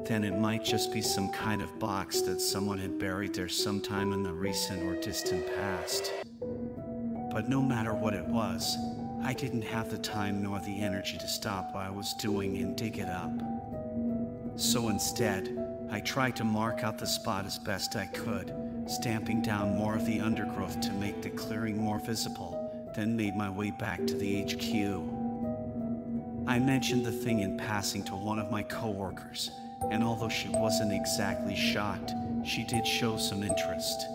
then it might just be some kind of box that someone had buried there sometime in the recent or distant past. But no matter what it was, I didn't have the time nor the energy to stop what I was doing and dig it up. So instead, I tried to mark out the spot as best I could, stamping down more of the undergrowth to make the clearing more visible, then made my way back to the HQ. I mentioned the thing in passing to one of my coworkers, and although she wasn't exactly shocked, she did show some interest.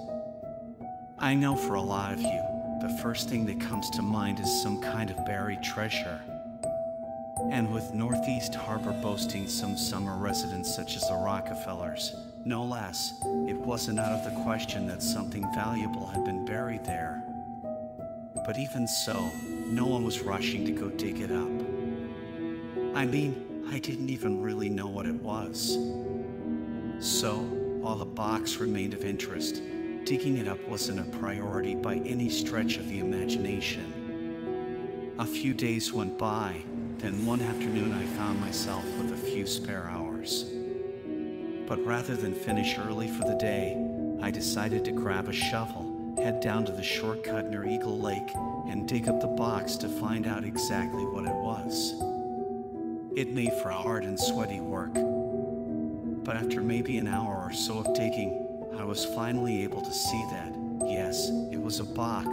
I know for a lot of you, the first thing that comes to mind is some kind of buried treasure. And with Northeast Harbor boasting some summer residents such as the Rockefellers, no less, it wasn't out of the question that something valuable had been buried there. But even so, no one was rushing to go dig it up. I mean, I didn't even really know what it was. So, while the box remained of interest, digging it up wasn't a priority by any stretch of the imagination. A few days went by, then one afternoon I found myself with a few spare hours. But rather than finish early for the day, I decided to grab a shovel, head down to the shortcut near Eagle Lake, and dig up the box to find out exactly what it was. It made for hard and sweaty work, but after maybe an hour or so of digging, I was finally able to see that, yes, it was a box,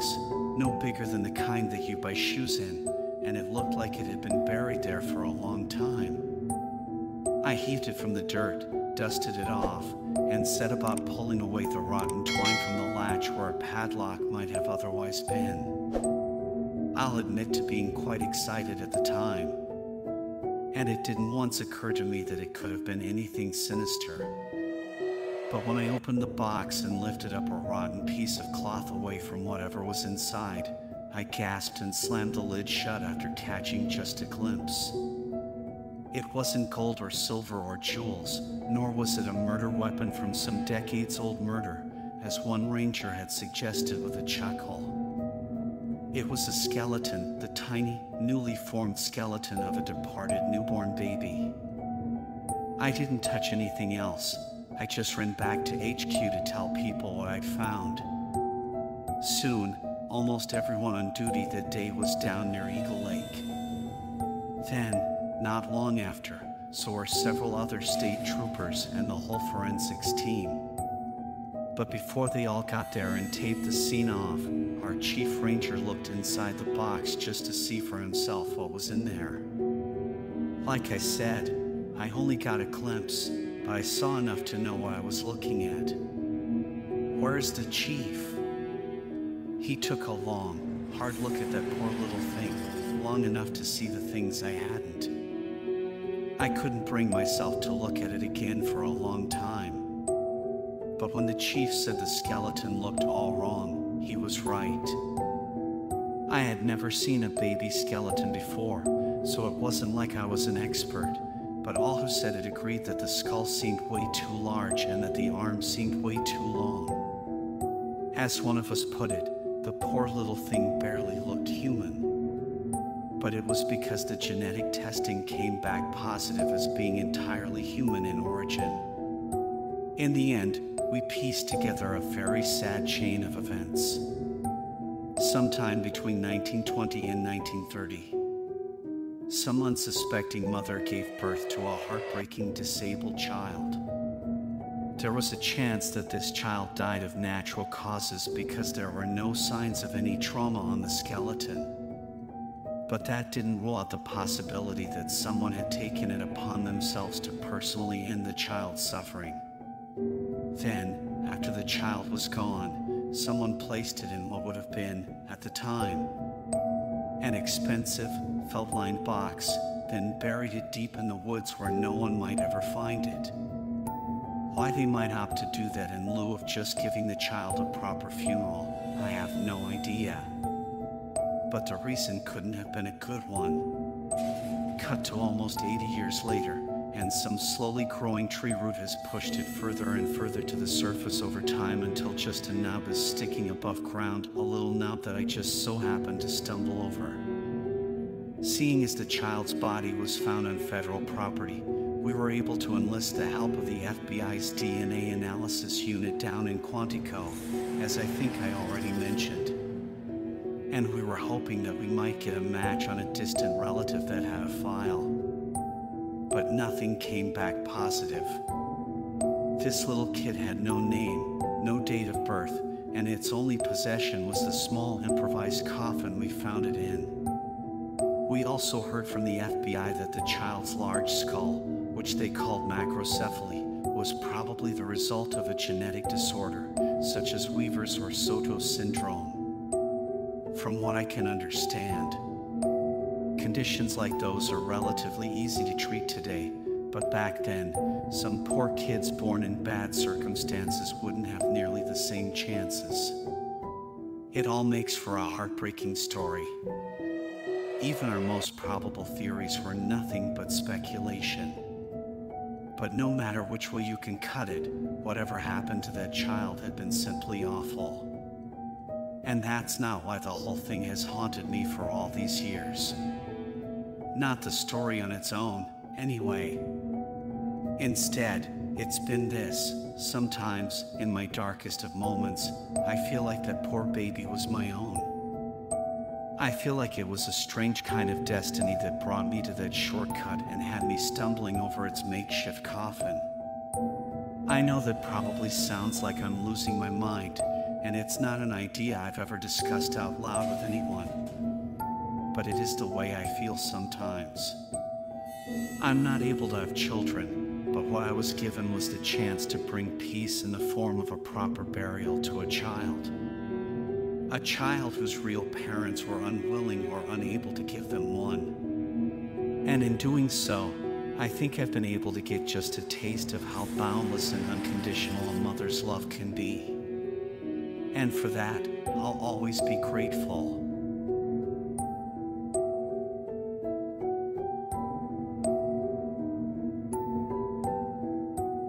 no bigger than the kind that you buy shoes in, and it looked like it had been buried there for a long time. I heaved it from the dirt, dusted it off, and set about pulling away the rotten twine from the latch where a padlock might have otherwise been. I'll admit to being quite excited at the time, and it didn't once occur to me that it could have been anything sinister. But when I opened the box and lifted up a rotten piece of cloth away from whatever was inside, I gasped and slammed the lid shut after catching just a glimpse. It wasn't gold or silver or jewels, nor was it a murder weapon from some decades-old murder, as one ranger had suggested with a chuckle. It was a skeleton, the tiny, newly formed skeleton of a departed newborn baby. I didn't touch anything else. I just ran back to HQ to tell people what I'd found. Soon, almost everyone on duty that day was down near Eagle Lake. Then, not long after, so were several other state troopers and the whole forensics team. But before they all got there and taped the scene off, our chief ranger looked inside the box just to see for himself what was in there. Like I said, I only got a glimpse, but I saw enough to know what I was looking at. Where's the chief? He took a long, hard look at that poor little thing, long enough to see the things I hadn't. I couldn't bring myself to look at it again for a long time. But when the chief said the skeleton looked all wrong, he was right. I had never seen a baby skeleton before, so it wasn't like I was an expert, but all who said it agreed that the skull seemed way too large and that the arms seemed way too long. As one of us put it, The poor little thing barely looked human, but it was because the genetic testing came back positive as being entirely human in origin. In the end, we pieced together a very sad chain of events. Sometime between 1920 and 1930, some unsuspecting mother gave birth to a heartbreaking disabled child. There was a chance that this child died of natural causes because there were no signs of any trauma on the skeleton. But that didn't rule out the possibility that someone had taken it upon themselves to personally end the child's suffering. Then, after the child was gone, someone placed it in what would have been, at the time, an expensive, felt-lined box, then buried it deep in the woods where no one might ever find it. Why they might opt to do that in lieu of just giving the child a proper funeral, I have no idea. But the reason couldn't have been a good one. Cut to almost 80 years later, and some slowly growing tree root has pushed it further and further to the surface over time until just a nub is sticking above ground, a little nub that I just so happened to stumble over. Seeing as the child's body was found on federal property, we were able to enlist the help of the FBI's DNA analysis unit down in Quantico, as I think I already mentioned. And we were hoping that we might get a match on a distant relative that had a file. But nothing came back positive. This little kid had no name, no date of birth, and its only possession was the small improvised coffin we found it in. We also heard from the FBI that the child's large skull, which they called macrocephaly, was probably the result of a genetic disorder, such as Weaver's or Soto's syndrome. From what I can understand, conditions like those are relatively easy to treat today, but back then, some poor kids born in bad circumstances wouldn't have nearly the same chances. It all makes for a heartbreaking story. Even our most probable theories were nothing but speculation. But no matter which way you can cut it, whatever happened to that child had been simply awful. And that's not why the whole thing has haunted me for all these years. Not the story on its own, anyway. Instead, it's been this. Sometimes, in my darkest of moments, I feel like that poor baby was my own. I feel like it was a strange kind of destiny that brought me to that shortcut and had me stumbling over its makeshift coffin. I know that probably sounds like I'm losing my mind, and it's not an idea I've ever discussed out loud with anyone. But it is the way I feel sometimes. I'm not able to have children, but what I was given was the chance to bring peace in the form of a proper burial to a child. A child whose real parents were unwilling or unable to give them one. And in doing so, I think I've been able to get just a taste of how boundless and unconditional a mother's love can be. And for that, I'll always be grateful.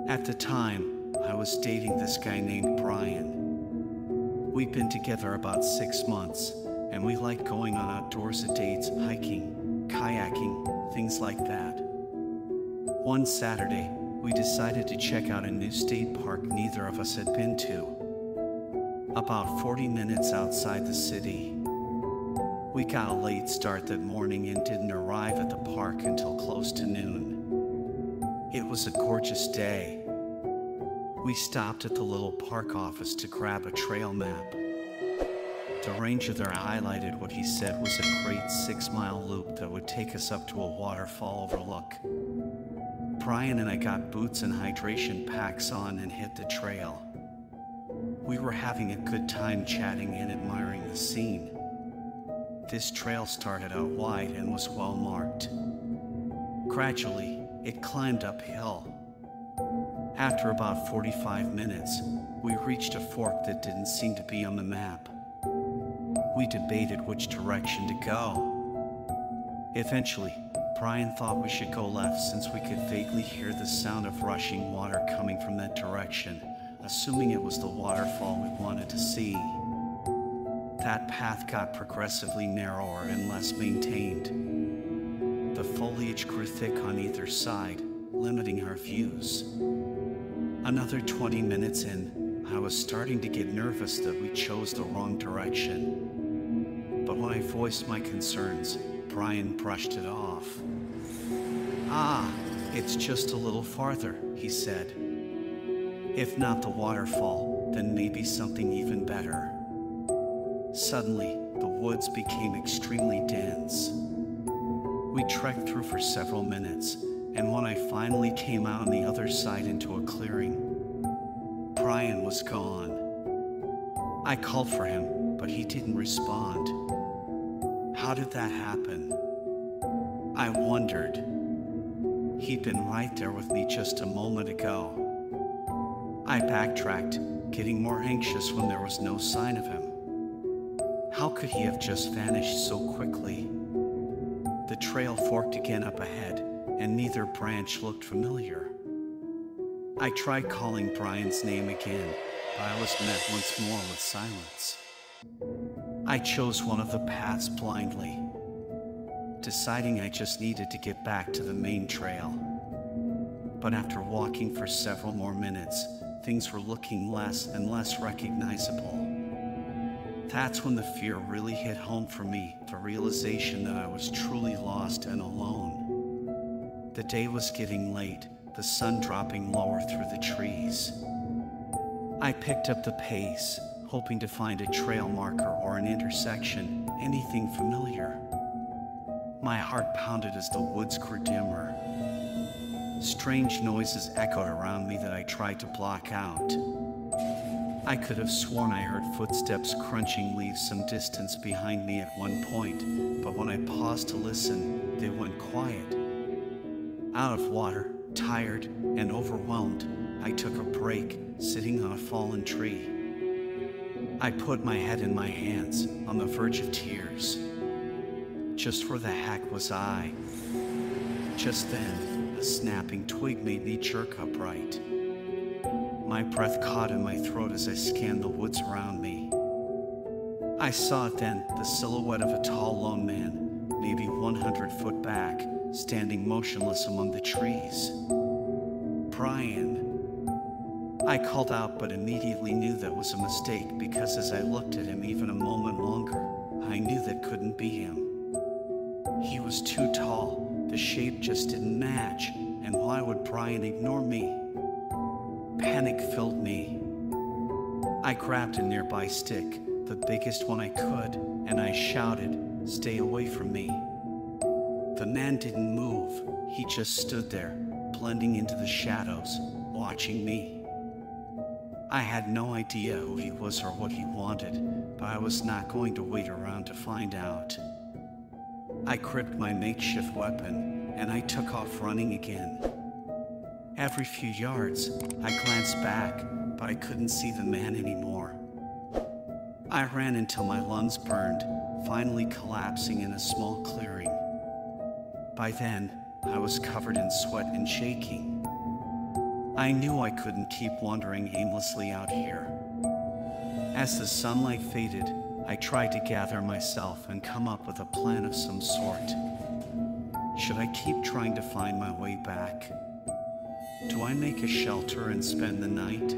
At the time, I was dating this guy named Brian. We'd been together about 6 months, and we liked going on outdoorsy dates, hiking, kayaking, things like that. One Saturday, we decided to check out a new state park neither of us had been to. About 40 minutes outside the city. We got a late start that morning and didn't arrive at the park until close to noon. It was a gorgeous day. We stopped at the little park office to grab a trail map. The ranger there highlighted what he said was a great 6-mile loop that would take us up to a waterfall overlook. Brian and I got boots and hydration packs on and hit the trail. We were having a good time chatting and admiring the scene. This trail started out wide and was well marked. Gradually, it climbed uphill. After about 45 minutes, we reached a fork that didn't seem to be on the map. We debated which direction to go. Eventually, Brian thought we should go left since we could vaguely hear the sound of rushing water coming from that direction, assuming it was the waterfall we wanted to see. That path got progressively narrower and less maintained. The foliage grew thick on either side, limiting our views. Another 20 minutes in, I was starting to get nervous that we chose the wrong direction. But when I voiced my concerns, Brian brushed it off. "Ah, it's just a little farther," he said. "If not the waterfall, then maybe something even better." Suddenly, the woods became extremely dense. We trekked through for several minutes, and when I finally came out on the other side into a clearing, Brian was gone. I called for him, but he didn't respond. How did that happen? I wondered. He'd been right there with me just a moment ago. I backtracked, getting more anxious when there was no sign of him. How could he have just vanished so quickly? The trail forked again up ahead, and neither branch looked familiar. I tried calling Brian's name again, but I was met once more with silence. I chose one of the paths blindly, deciding I just needed to get back to the main trail. But after walking for several more minutes, things were looking less and less recognizable. That's when the fear really hit home for me, the realization that I was truly lost and alone. The day was getting late, the sun dropping lower through the trees. I picked up the pace, hoping to find a trail marker or an intersection, anything familiar. My heart pounded as the woods grew dimmer. Strange noises echoed around me that I tried to block out. I could have sworn I heard footsteps crunching leaves some distance behind me at one point, but when I paused to listen, they went quiet. Out of water, tired and overwhelmed, I took a break, sitting on a fallen tree. I put my head in my hands, on the verge of tears. Just where the heck was I? Just then, a snapping twig made me jerk upright. My breath caught in my throat as I scanned the woods around me. I saw it then, the silhouette of a tall lone man, maybe 100 foot back, standing motionless among the trees. Brian. I called out, but immediately knew that was a mistake because as I looked at him even a moment longer, I knew that couldn't be him. He was too tall, the shape just didn't match, and why would Brian ignore me? Panic filled me. I grabbed a nearby stick, the biggest one I could, and I shouted, "Stay away from me." The man didn't move, he just stood there, blending into the shadows, watching me. I had no idea who he was or what he wanted, but I was not going to wait around to find out. I gripped my makeshift weapon, and I took off running again. Every few yards, I glanced back, but I couldn't see the man anymore. I ran until my lungs burned, finally collapsing in a small clearing. By then, I was covered in sweat and shaking. I knew I couldn't keep wandering aimlessly out here. As the sunlight faded, I tried to gather myself and come up with a plan of some sort. Should I keep trying to find my way back? Do I make a shelter and spend the night?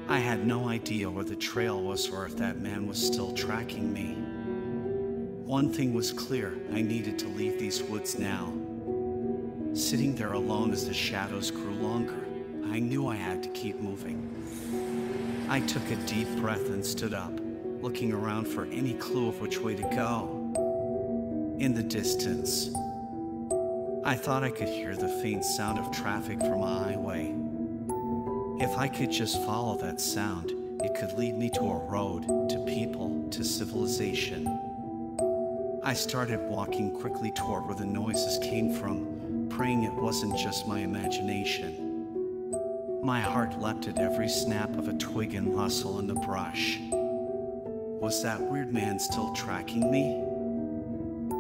I had no idea where the trail was or if that man was still tracking me. One thing was clear, I needed to leave these woods now. Sitting there alone as the shadows grew longer, I knew I had to keep moving. I took a deep breath and stood up, looking around for any clue of which way to go. In the distance, I thought I could hear the faint sound of traffic from a highway. If I could just follow that sound, it could lead me to a road, to people, to civilization. I started walking quickly toward where the noises came from, praying it wasn't just my imagination. My heart leapt at every snap of a twig and rustle in the brush. Was that weird man still tracking me?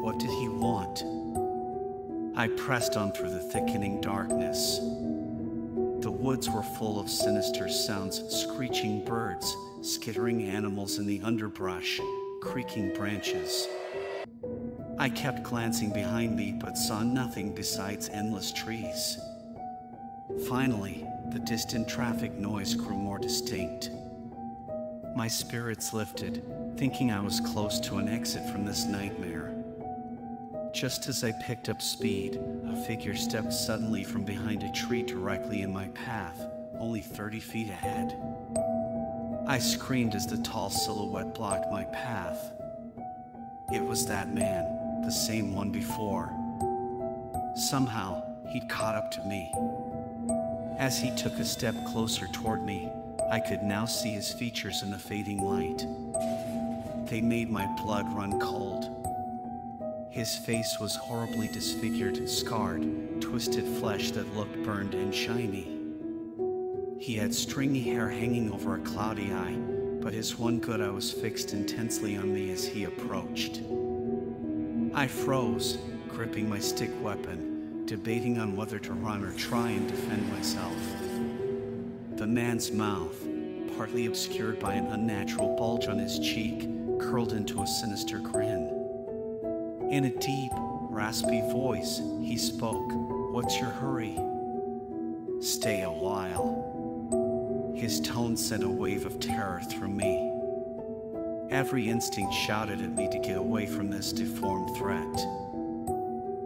What did he want? I pressed on through the thickening darkness. The woods were full of sinister sounds, screeching birds, skittering animals in the underbrush, creaking branches. I kept glancing behind me but saw nothing besides endless trees. Finally, the distant traffic noise grew more distinct. My spirits lifted, thinking I was close to an exit from this nightmare. Just as I picked up speed, a figure stepped suddenly from behind a tree directly in my path, only 30 feet ahead. I screamed as the tall silhouette blocked my path. It was that man, the same one before. Somehow, he'd caught up to me. As he took a step closer toward me, I could now see his features in the fading light. They made my blood run cold. His face was horribly disfigured, scarred, twisted flesh that looked burned and shiny. He had stringy hair hanging over a cloudy eye, but his one good eye was fixed intensely on me as he approached. I froze, gripping my stick weapon, debating on whether to run or try and defend myself. The man's mouth, partly obscured by an unnatural bulge on his cheek, curled into a sinister grin. In a deep, raspy voice, he spoke, "What's your hurry?" "Stay a while." His tone sent a wave of terror through me. Every instinct shouted at me to get away from this deformed threat.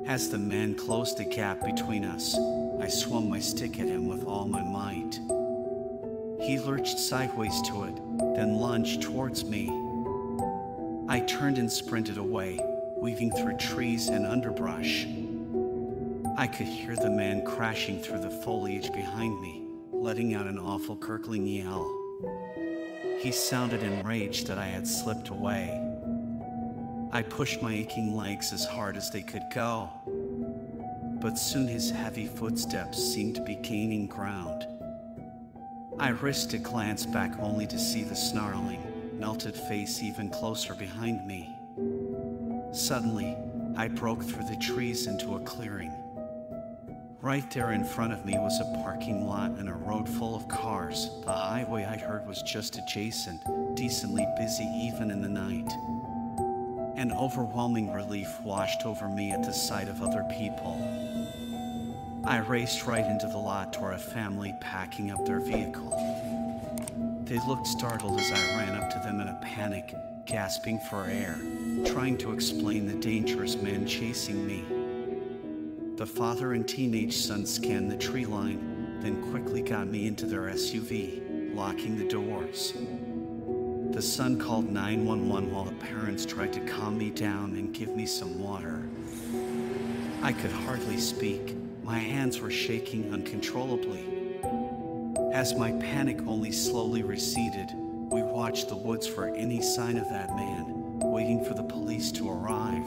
As the man closed the gap between us, I swung my stick at him with all my might. He lurched sideways to it, then lunged towards me. I turned and sprinted away, weaving through trees and underbrush. I could hear the man crashing through the foliage behind me, letting out an awful gurgling yell. He sounded enraged that I had slipped away. I pushed my aching legs as hard as they could go, but soon his heavy footsteps seemed to be gaining ground. I risked a glance back only to see the snarling, melted face even closer behind me. Suddenly, I broke through the trees into a clearing. Right there in front of me was a parking lot and a road full of cars. The highway I'd heard was just adjacent, decently busy even in the night. An overwhelming relief washed over me at the sight of other people. I raced right into the lot toward a family packing up their vehicle. They looked startled as I ran up to them in a panic, gasping for air, trying to explain the dangerous man chasing me. The father and teenage son scanned the tree line, then quickly got me into their SUV, locking the doors. The son called 911 while the parents tried to calm me down and give me some water. I could hardly speak. My hands were shaking uncontrollably. As my panic only slowly receded, we watched the woods for any sign of that man, waiting for the police to arrive.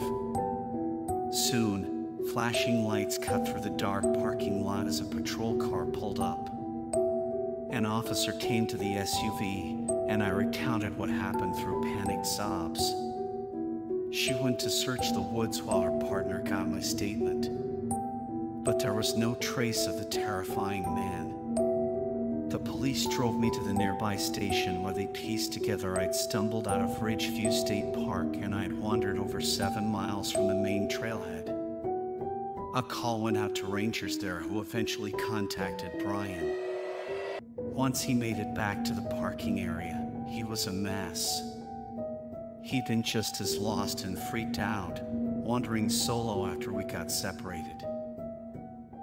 Soon, flashing lights cut through the dark parking lot as a patrol car pulled up. An officer came to the SUV, and I recounted what happened through panicked sobs. She went to search the woods while her partner got my statement. But there was no trace of the terrifying man. The police drove me to the nearby station where they pieced together I'd stumbled out of Ridgeview State Park and I'd wandered over 7 miles from the main trailhead. A call went out to rangers there who eventually contacted Brian. Once he made it back to the parking area, he was a mess. He'd been just as lost and freaked out, wandering solo after we got separated.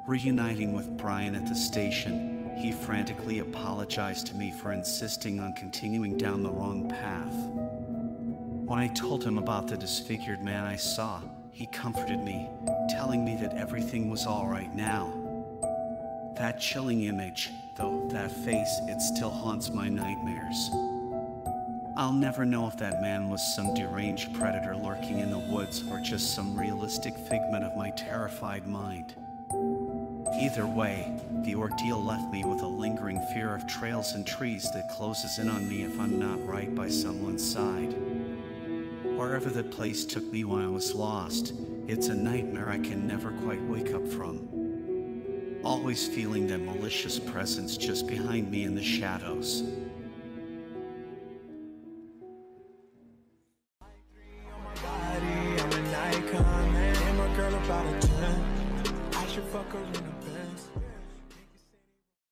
Reuniting with Brian at the station, he frantically apologized to me for insisting on continuing down the wrong path. When I told him about the disfigured man I saw, he comforted me, telling me that everything was all right now. That chilling image, though, that face, it still haunts my nightmares. I'll never know if that man was some deranged predator lurking in the woods or just some realistic figment of my terrified mind. Either way, the ordeal left me with a lingering fear of trails and trees that closes in on me if I'm not right by someone's side. Wherever the place took me when I was lost, it's a nightmare I can never quite wake up from. Always feeling that malicious presence just behind me in the shadows.